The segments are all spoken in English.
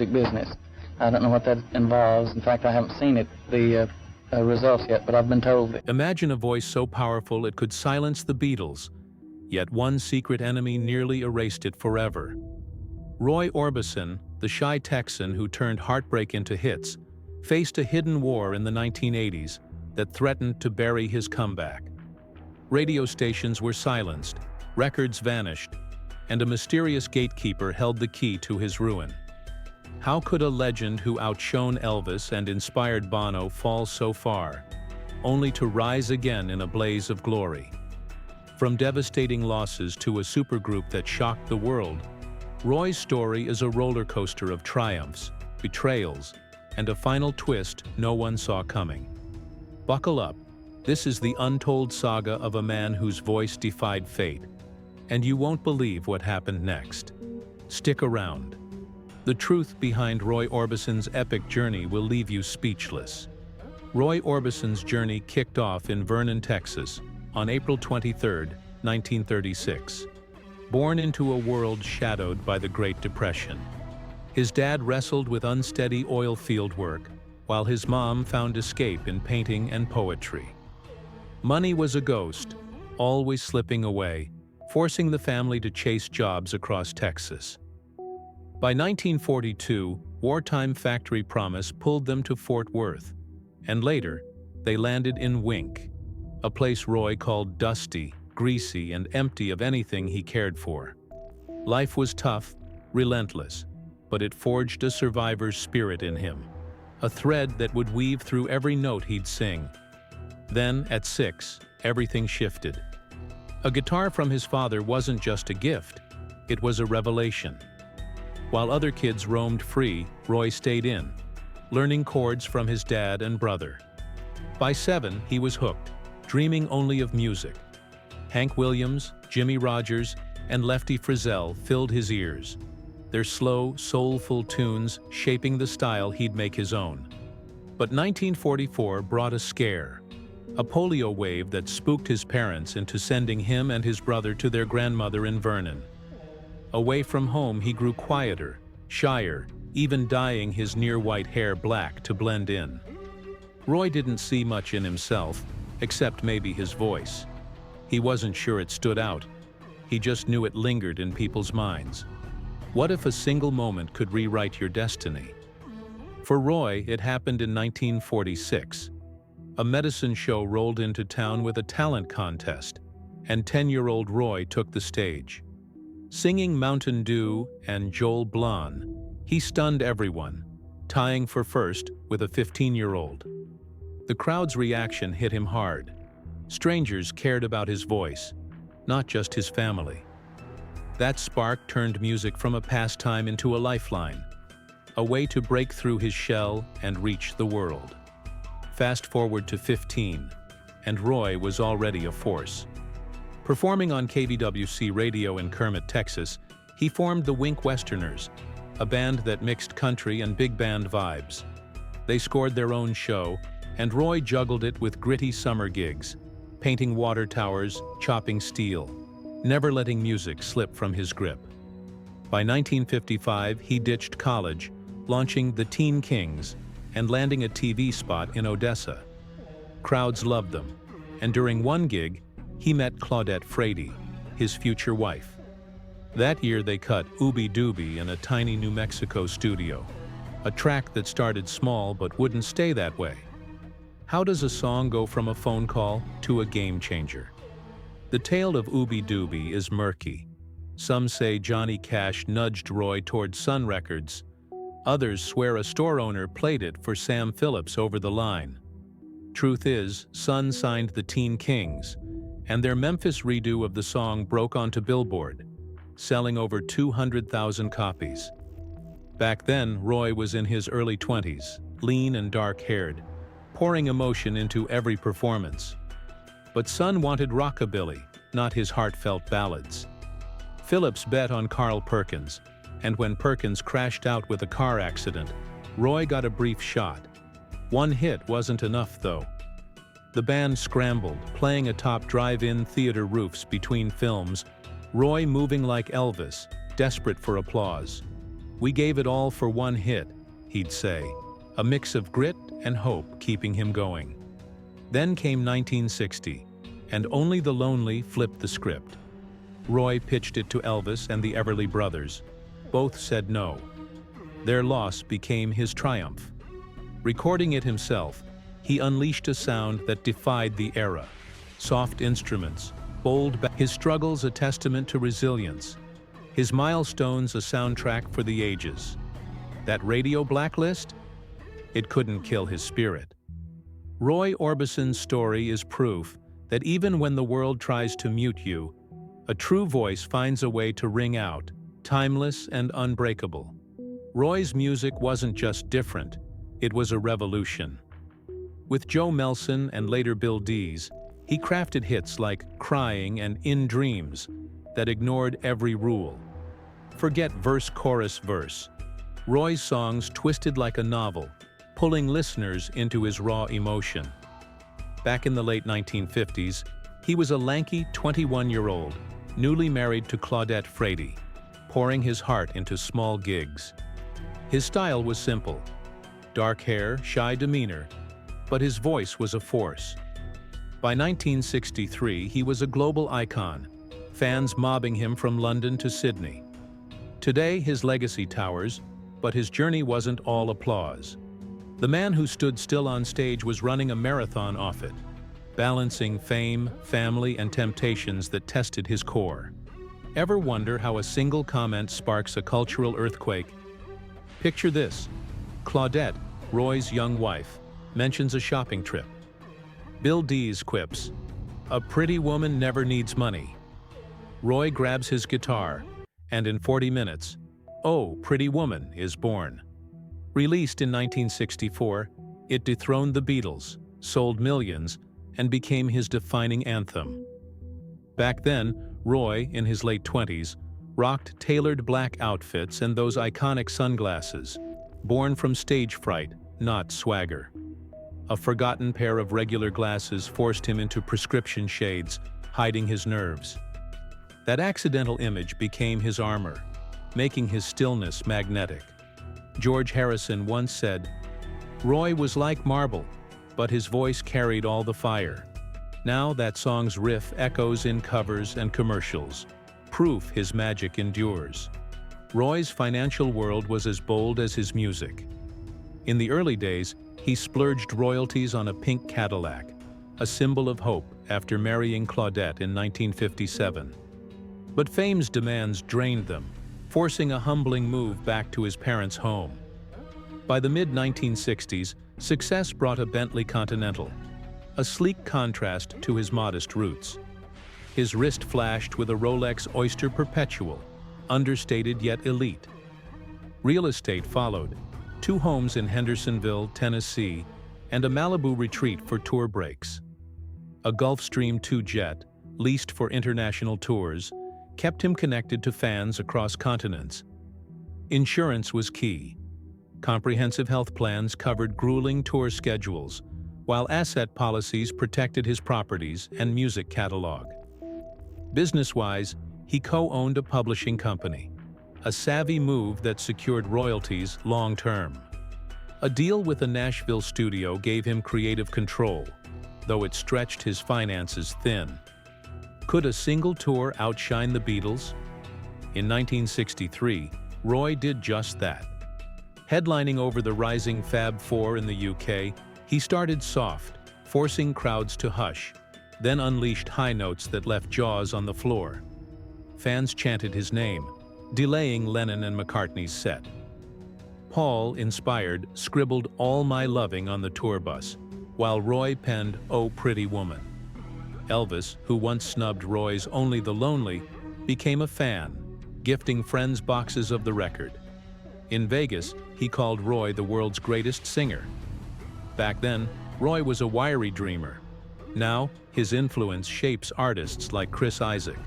music business. I don't know what that involves. In fact, I haven't seen the results yet, but I've been told that. Imagine a voice so powerful it could silence the Beatles, yet one secret enemy nearly erased it forever. Roy Orbison, the shy Texan who turned heartbreak into hits, faced a hidden war in the 1980s that threatened to bury his comeback. Radio stations were silenced, records vanished, and a mysterious gatekeeper held the key to his ruin. How could a legend who outshone Elvis and inspired Bono fall so far, only to rise again in a blaze of glory? From devastating losses to a supergroup that shocked the world, Roy's story is a roller coaster of triumphs, betrayals, and a final twist no one saw coming. Buckle up. This is the untold saga of a man whose voice defied fate, and you won't believe what happened next. Stick around. The truth behind Roy Orbison's epic journey will leave you speechless. Roy Orbison's journey kicked off in Vernon, Texas, on April 23, 1936. Born into a world shadowed by the Great Depression, his dad wrestled with unsteady oil field work, while his mom found escape in painting and poetry. Money was a ghost, always slipping away, forcing the family to chase jobs across Texas. By 1942, wartime factory promise pulled them to Fort Worth, and later, they landed in Wink, a place Roy called dusty, greasy, and empty of anything he cared for. Life was tough, relentless, but it forged a survivor's spirit in him, a thread that would weave through every note he'd sing. Then, at 6, everything shifted. A guitar from his father wasn't just a gift, it was a revelation. While other kids roamed free, Roy stayed in, learning chords from his dad and brother. By 7, he was hooked, dreaming only of music. Hank Williams, Jimmy Rogers, and Lefty Frizzell filled his ears, their slow, soulful tunes shaping the style he'd make his own. But 1944 brought a scare, a polio wave that spooked his parents into sending him and his brother to their grandmother in Vernon. Away from home, he grew quieter, shyer, even dyeing his near-white hair black to blend in. Roy didn't see much in himself, except maybe his voice. He wasn't sure it stood out. He just knew it lingered in people's minds. What if a single moment could rewrite your destiny? For Roy, it happened in 1946. A medicine show rolled into town with a talent contest, and 10-year-old Roy took the stage. Singing Mountain Dew and Joel Blon, he stunned everyone, tying for first with a 15-year-old. The crowd's reaction hit him hard. Strangers cared about his voice, not just his family. That spark turned music from a pastime into a lifeline, a way to break through his shell and reach the world. Fast forward to 15, and Roy was already a force. Performing on KVWC radio in Kermit, Texas, he formed the Wink Westerners, a band that mixed country and big band vibes. They scored their own show, and Roy juggled it with gritty summer gigs, painting water towers, chopping steel, never letting music slip from his grip. By 1955, he ditched college, launching the Teen Kings and landing a TV spot in Odessa. Crowds loved them, and during one gig, he met Claudette Frady, his future wife. That year they cut Ooby Dooby in a tiny New Mexico studio, a track that started small but wouldn't stay that way. How does a song go from a phone call to a game changer? The tale of Ooby Dooby is murky. Some say Johnny Cash nudged Roy toward Sun Records. Others swear a store owner played it for Sam Phillips over the line. Truth is, Sun signed the Teen Kings, and their Memphis redo of the song broke onto Billboard, selling over 200,000 copies. Back then, Roy was in his early 20s, lean and dark-haired, pouring emotion into every performance. But Sun wanted rockabilly, not his heartfelt ballads. Phillips bet on Carl Perkins, and when Perkins crashed out with a car accident, Roy got a brief shot. One hit wasn't enough, though. The band scrambled, playing atop drive-in theater roofs between films, Roy moving like Elvis, desperate for applause. "We gave it all for one hit," he'd say, a mix of grit and hope keeping him going. Then came 1960, and Only the Lonely flipped the script. Roy pitched it to Elvis and the Everly Brothers. Both said no. Their loss became his triumph. Recording it himself, he unleashed a sound that defied the era. Soft instruments, his struggles a testament to resilience, his milestones a soundtrack for the ages. That radio blacklist? It couldn't kill his spirit. Roy Orbison's story is proof that even when the world tries to mute you, a true voice finds a way to ring out, timeless and unbreakable. Roy's music wasn't just different, it was a revolution. With Joe Melson and later Bill Dees, he crafted hits like Crying and In Dreams that ignored every rule. Forget verse, chorus, verse. Roy's songs twisted like a novel, pulling listeners into his raw emotion. Back in the late 1950s, he was a lanky 21-year-old, newly married to Claudette Frady, pouring his heart into small gigs. His style was simple: dark hair, shy demeanor, but his voice was a force. By 1963, he was a global icon, fans mobbing him from London to Sydney. Today, his legacy towers, but his journey wasn't all applause. The man who stood still on stage was running a marathon off it, balancing fame, family, and temptations that tested his core. Ever wonder how a single comment sparks a cultural earthquake? Picture this: Claudette, Roy's young wife, mentions a shopping trip. Bill Dees quips, "A pretty woman never needs money." Roy grabs his guitar, and in 40 minutes, "Oh, Pretty Woman" is born. Released in 1964, it dethroned the Beatles, sold millions, and became his defining anthem. Back then, Roy, in his late 20s, rocked tailored black outfits and those iconic sunglasses, born from stage fright, not swagger. A forgotten pair of regular glasses forced him into prescription shades, hiding his nerves. That accidental image became his armor, making his stillness magnetic. George Harrison once said, "Roy was like marble, but his voice carried all the fire." Now that song's riff echoes in covers and commercials, proof his magic endures. Roy's financial world was as bold as his music. In the early days, he splurged royalties on a pink Cadillac, a symbol of hope after marrying Claudette in 1957. But fame's demands drained them, forcing a humbling move back to his parents' home. By the mid-1960s, success brought a Bentley Continental, a sleek contrast to his modest roots. His wrist flashed with a Rolex Oyster Perpetual, understated yet elite. Real estate followed: 2 homes in Hendersonville, Tennessee, and a Malibu retreat for tour breaks. A Gulfstream II jet, leased for international tours, kept him connected to fans across continents. Insurance was key. Comprehensive health plans covered grueling tour schedules, while asset policies protected his properties and music catalog. Business-wise, he co-owned a publishing company, a savvy move that secured royalties long-term. A deal with a Nashville studio gave him creative control, though it stretched his finances thin. Could a single tour outshine the Beatles? In 1963, Roy did just that. Headlining over the rising Fab Four in the UK, he started soft, forcing crowds to hush, then unleashed high notes that left jaws on the floor. Fans chanted his name, delaying Lennon and McCartney's set. Paul, inspired, scribbled "All My Loving" on the tour bus, while Roy penned "Oh, Pretty Woman." Elvis, who once snubbed Roy's Only the Lonely, became a fan, gifting friends boxes of the record. In Vegas, he called Roy the world's greatest singer. Back then, Roy was a wiry dreamer. Now, his influence shapes artists like Chris Isaak.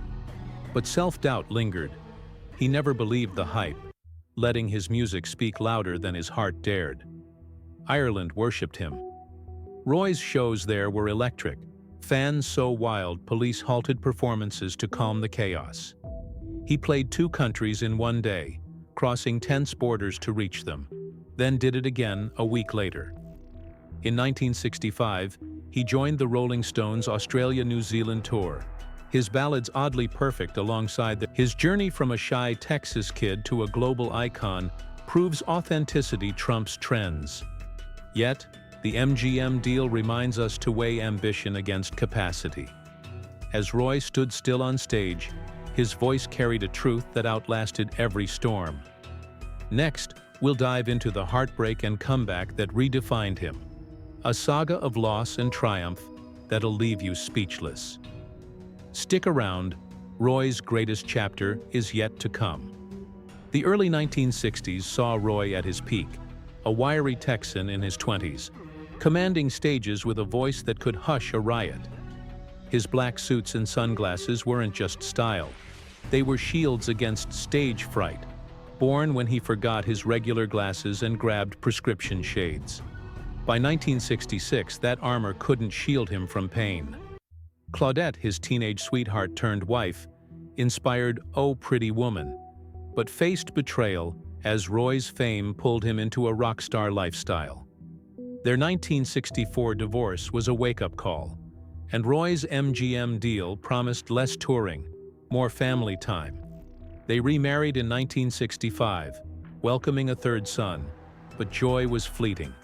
But self-doubt lingered. He never believed the hype, letting his music speak louder than his heart dared. Ireland worshipped him. Roy's shows there were electric, fans so wild police halted performances to calm the chaos. He played 2 countries in one day, crossing tense borders to reach them, then did it again a week later. In 1965, he joined the Rolling Stones' Australia-New Zealand tour, his ballads oddly perfect alongside his journey from a shy Texas kid to a global icon proves authenticity trumps trends. Yet, the MGM deal reminds us to weigh ambition against capacity. As Roy stood still on stage, his voice carried a truth that outlasted every storm. Next, we'll dive into the heartbreak and comeback that redefined him. A saga of loss and triumph that'll leave you speechless. Stick around, Roy's greatest chapter is yet to come. The early 1960s saw Roy at his peak, a wiry Texan in his 20s, commanding stages with a voice that could hush a riot. His black suits and sunglasses weren't just style. They were shields against stage fright, born when he forgot his regular glasses and grabbed prescription shades. By 1966, that armor couldn't shield him from pain. Claudette, his teenage sweetheart turned wife, inspired "Oh Pretty Woman," but faced betrayal as Roy's fame pulled him into a rock star lifestyle. Their 1964 divorce was a wake-up call, and Roy's MGM deal promised less touring, more family time. They remarried in 1965, welcoming a third son, but joy was fleeting.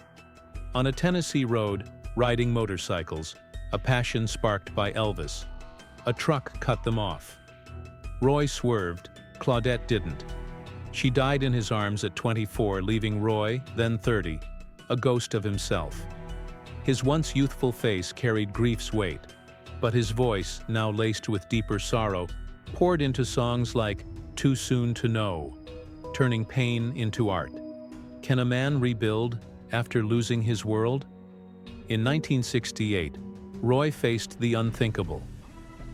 On a Tennessee road, riding motorcycles, a passion sparked by Elvis, a truck cut them off. Roy swerved, Claudette didn't. She died in his arms at 24, leaving Roy, then 30, a ghost of himself. His once youthful face carried grief's weight, but his voice, now laced with deeper sorrow, poured into songs like "Too Soon to Know," turning pain into art. Can a man rebuild after losing his world? In 1968, Roy faced the unthinkable.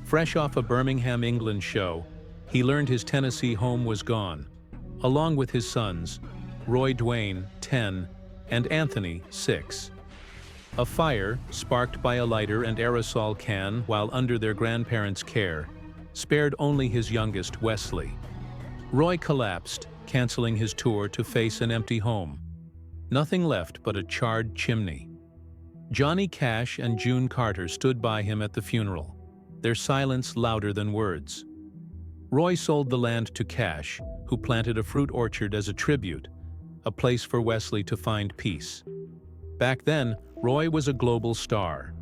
Fresh off a Birmingham, England show, he learned his Tennessee home was gone, along with his sons, Roy Dwayne, 10, and Anthony, 6. A fire, sparked by a lighter and aerosol can while under their grandparents' care, spared only his youngest, Wesley. Roy collapsed, canceling his tour to face an empty home. Nothing left but a charred chimney. Johnny Cash and June Carter stood by him at the funeral, their silence louder than words. Roy sold the land to Cash, who planted a fruit orchard as a tribute, a place for Wesley to find peace. Back then, Roy was a global star.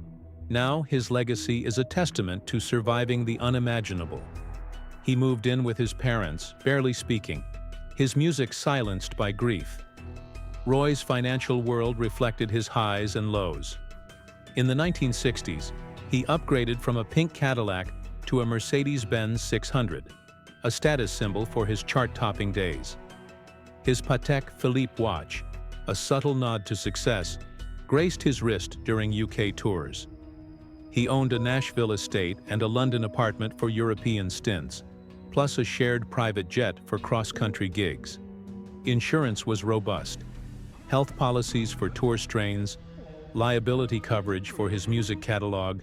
Now, his legacy is a testament to surviving the unimaginable. He moved in with his parents, barely speaking, his music silenced by grief. Roy's financial world reflected his highs and lows. In the 1960s, he upgraded from a pink Cadillac to a Mercedes-Benz 600, a status symbol for his chart-topping days. His Patek Philippe watch, a subtle nod to success, graced his wrist during UK tours. He owned a Nashville estate and a London apartment for European stints, plus a shared private jet for cross-country gigs. Insurance was robust. Health policies for tour strains, liability coverage for his music catalog,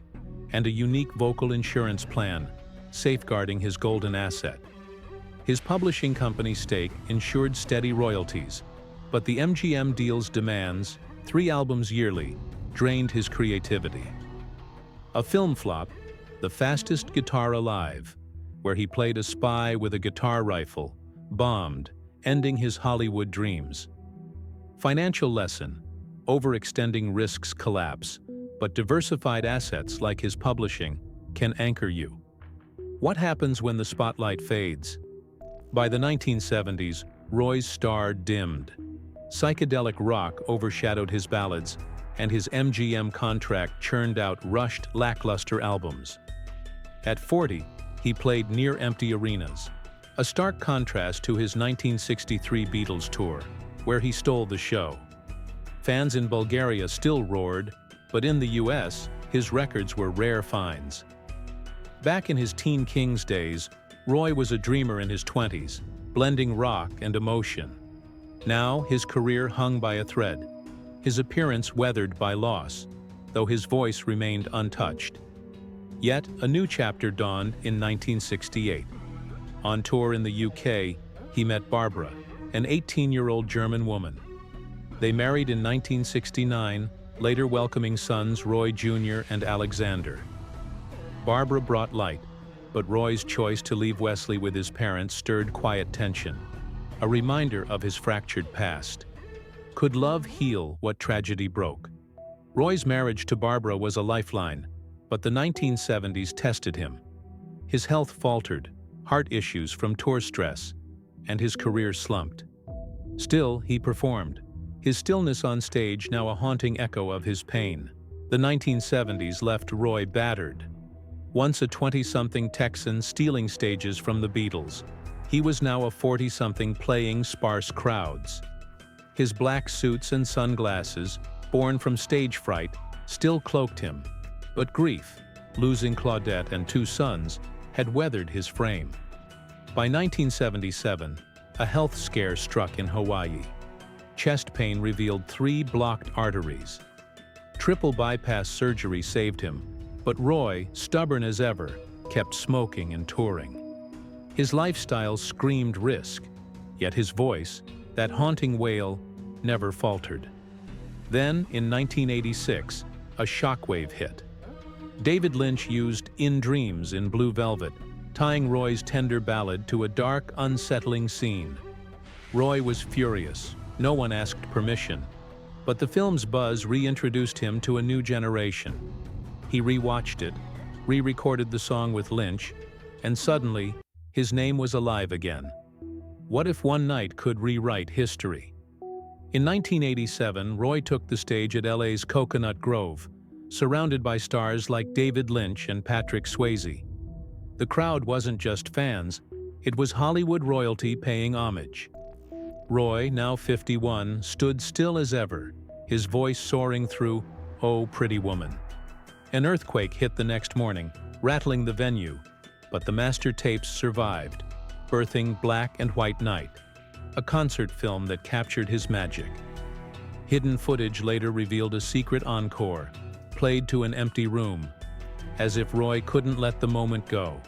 and a unique vocal insurance plan, safeguarding his golden asset. His publishing company stake ensured steady royalties, but the MGM deal's demands, 3 albums yearly, drained his creativity. A film flop, The Fastest Guitar Alive, where he played a spy with a guitar rifle, bombed, ending his Hollywood dreams. Financial lesson: overextending risks collapse, but diversified assets like his publishing can anchor you. What happens when the spotlight fades? By the 1970s, Roy's star dimmed. Psychedelic rock overshadowed his ballads, and his MGM contract churned out rushed, lackluster albums. At 40, he played near-empty arenas, a stark contrast to his 1963 Beatles tour, where he stole the show. Fans in Bulgaria still roared, but in the US, his records were rare finds. Back in his Teen Kings days, Roy was a dreamer in his 20s, blending rock and emotion. Now, his career hung by a thread, his appearance weathered by loss, though his voice remained untouched. Yet, a new chapter dawned in 1968. On tour in the UK, he met Barbara, an 18-year-old German woman. They married in 1969, later welcoming sons Roy Jr. and Alexander. Barbara brought light, but Roy's choice to leave Wesley with his parents stirred quiet tension, a reminder of his fractured past. Could love heal what tragedy broke? Roy's marriage to Barbara was a lifeline, but the 1970s tested him. His health faltered, heart issues from tour stress, and his career slumped. Still, he performed, his stillness on stage now a haunting echo of his pain. The 1970s left Roy battered. Once a 20-something Texan stealing stages from the Beatles, he was now a 40-something playing sparse crowds. His black suits and sunglasses, born from stage fright, still cloaked him, but grief, losing Claudette and 2 sons, had weathered his frame. By 1977, a health scare struck in Hawaii. Chest pain revealed 3 blocked arteries. Triple bypass surgery saved him, but Roy, stubborn as ever, kept smoking and touring. His lifestyle screamed risk, yet his voice, that haunting wail, never faltered. Then, in 1986, a shockwave hit. David Lynch used In Dreams in Blue Velvet, tying Roy's tender ballad to a dark, unsettling scene. Roy was furious. No one asked permission. But the film's buzz reintroduced him to a new generation. He rewatched it, re-recorded the song with Lynch, and suddenly, his name was alive again. What if one night could rewrite history? In 1987, Roy took the stage at LA's Coconut Grove, surrounded by stars like David Lynch and Patrick Swayze. The crowd wasn't just fans, it was Hollywood royalty paying homage. Roy, now 51, stood still as ever, his voice soaring through "Oh, Pretty Woman." An earthquake hit the next morning, rattling the venue, but the master tapes survived, birthing Black and White Night, a concert film that captured his magic. Hidden footage later revealed a secret encore, played to an empty room, as if Roy couldn't let the moment go.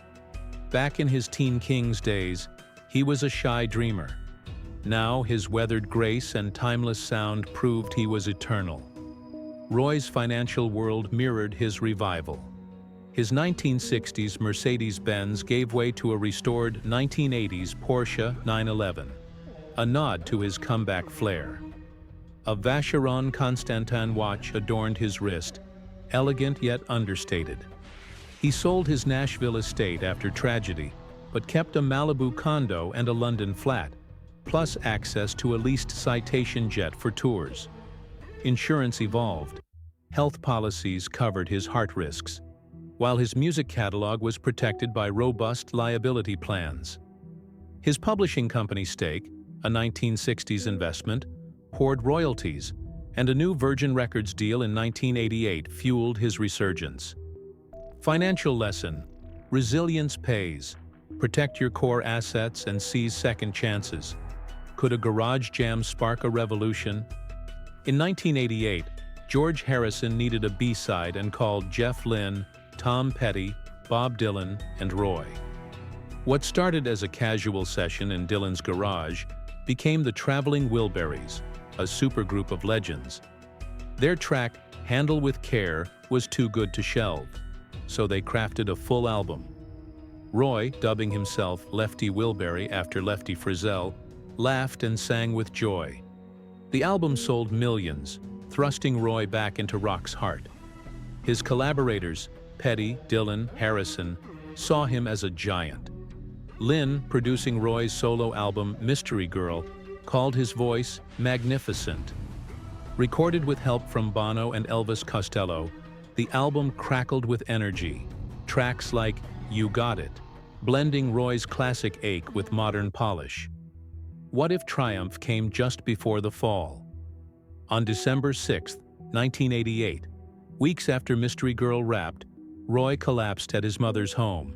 Back in his Teen Kings days, he was a shy dreamer. Now his weathered grace and timeless sound proved he was eternal. Roy's financial world mirrored his revival. His 1960s Mercedes-Benz gave way to a restored 1980s Porsche 911, a nod to his comeback flair. A Vacheron Constantin watch adorned his wrist, elegant yet understated. He sold his Nashville estate after tragedy, but kept a Malibu condo and a London flat, plus access to a leased Citation jet for tours. Insurance evolved. Health policies covered his heart risks, while his music catalog was protected by robust liability plans. His publishing company stake, a 1960s investment, poured royalties, and a new Virgin Records deal in 1988 fueled his resurgence. Financial lesson: resilience pays. Protect your core assets and seize second chances. Could a garage jam spark a revolution? In 1988, George Harrison needed a B-side and called Jeff Lynne, Tom Petty, Bob Dylan, and Roy. What started as a casual session in Dylan's garage became the Traveling Wilburys, a supergroup of legends. Their track, Handle with Care, was too good to shelve, so they crafted a full album. Roy, dubbing himself Lefty Wilbury after Lefty Frizzell, laughed and sang with joy. The album sold millions, thrusting Roy back into rock's heart. His collaborators, Petty, Dylan, Harrison, saw him as a giant. Lynne, producing Roy's solo album Mystery Girl, called his voice magnificent. Recorded with help from Bono and Elvis Costello, the album crackled with energy. Tracks like You Got It, blending Roy's classic ache with modern polish. What if triumph came just before the fall? On December 6, 1988, weeks after Mystery Girl wrapped, Roy collapsed at his mother's home.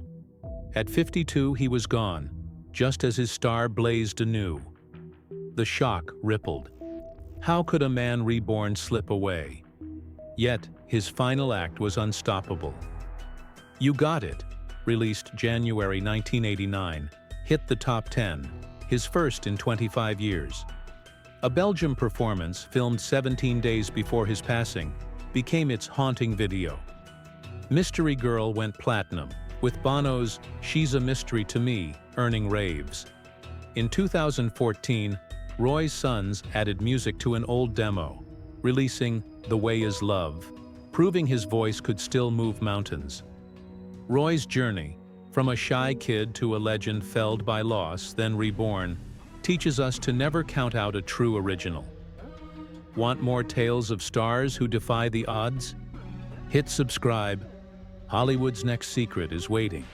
At 52, he was gone, just as his star blazed anew. The shock rippled. How could a man reborn slip away? Yet, his final act was unstoppable. You Got It, released January 1989, hit the top 10, his first in 25 years. A Belgium performance, filmed 17 days before his passing, became its haunting video. Mystery Girl went platinum, with Bono's "She's a Mystery to Me" earning raves. In 2014, Roy's sons added music to an old demo, releasing "The Way Is Love," proving his voice could still move mountains. Roy's journey, from a shy kid to a legend felled by loss, then reborn, teaches us to never count out a true original. Want more tales of stars who defy the odds? Hit subscribe. Hollywood's next secret is waiting.